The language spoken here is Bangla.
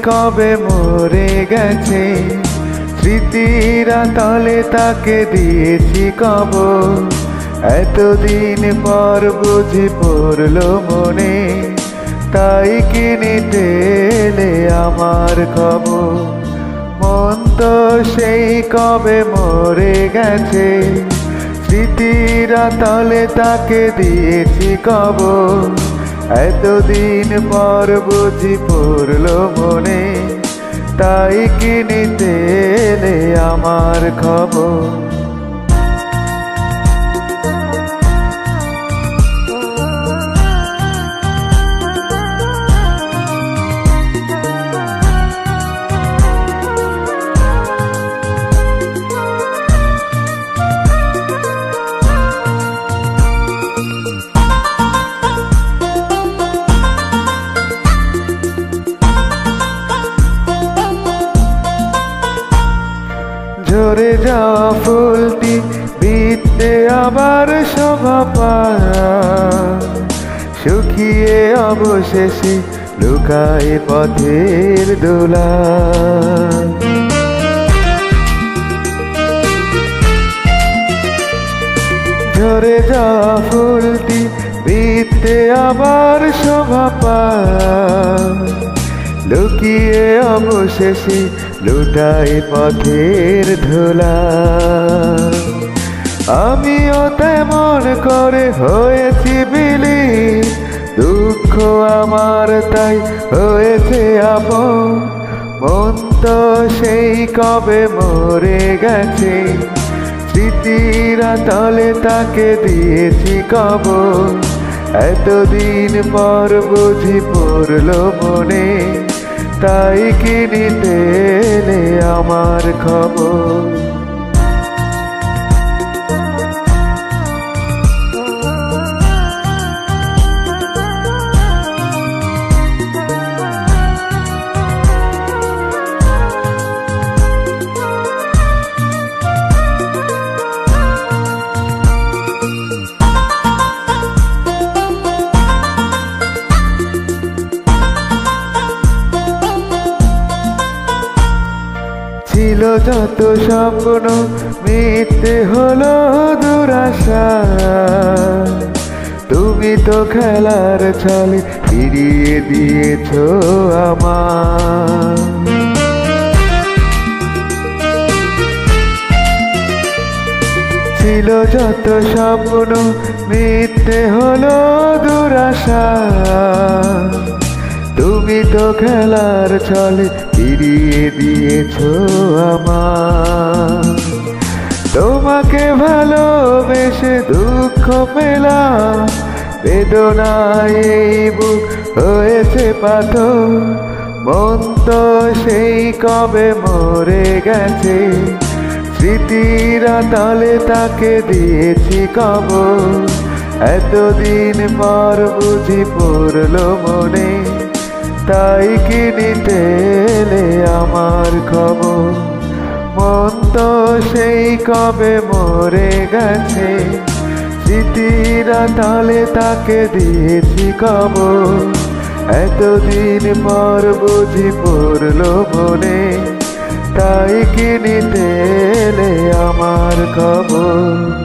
কবে মরে গেছে, স্মৃতিরা তলে তাকে দিয়েছি কবর। এতদিন পর বুঝি পড়লো মনে, তাই কি নিতে এলে আমার খবর। মন তো সেই কবে মরে গেছে, স্মৃতিরা তলে তাকে দিয়েছি কবর। এতদিন পর বুঝি পড়লো মনে, তাই কি নিতে এলে আমার খবর। ঝরে যাওয়া ফুলটি বিতে আবার শোভা পায়, শুকিয়ে অবশেষে লুকায় পথের দোলা। ঝরে যাওয়া ফুলটি বিতে আবার শোভা পায়, লুকিয়ে অবশেষে লুটাই পথের ধুলা। আমিও তেমন করে হয়েছি বিলি, দুঃখ আমার তাই হয়েছে আপন। মন তো সেই কবে মরে গেছে, স্মৃতিরা তলে তাকে দিয়েছি কবর। এতদিন পর বুঝি পড়লো মনে, তাই কি নিতে এলে আমার খবর। ছিল যত স্বপ্ন মিথ্যে হলো দুরাশা, তুমি তো খেলার ছলে ফিরিয়ে দিয়েছো আমার। ছিল যত স্বপ্ন মিথ্যে হলো দুরাশা, তুমি তো খেলার ছলে ফিরিয়ে দিয়েছো আমার। তোমাকে ভালোবেসে দুঃখ পেলাম, বেদনায় এই বুক হয়েছে পাথর। মন তো সেই কবে মরে গেছে, স্মৃতিরা তলে তাকে দিয়েছি কবর। এতদিন পর বুঝি পড়লো মনে, তাই কি নিতে এলে আমার খবর। মন তো সেই কবে মরে গেছে, স্মৃতিরা তলে তাকে দিয়েছি কবর। এতদিন পর বুঝি পড়লো মনে, তাই কি নিতে এলে আমার খবর।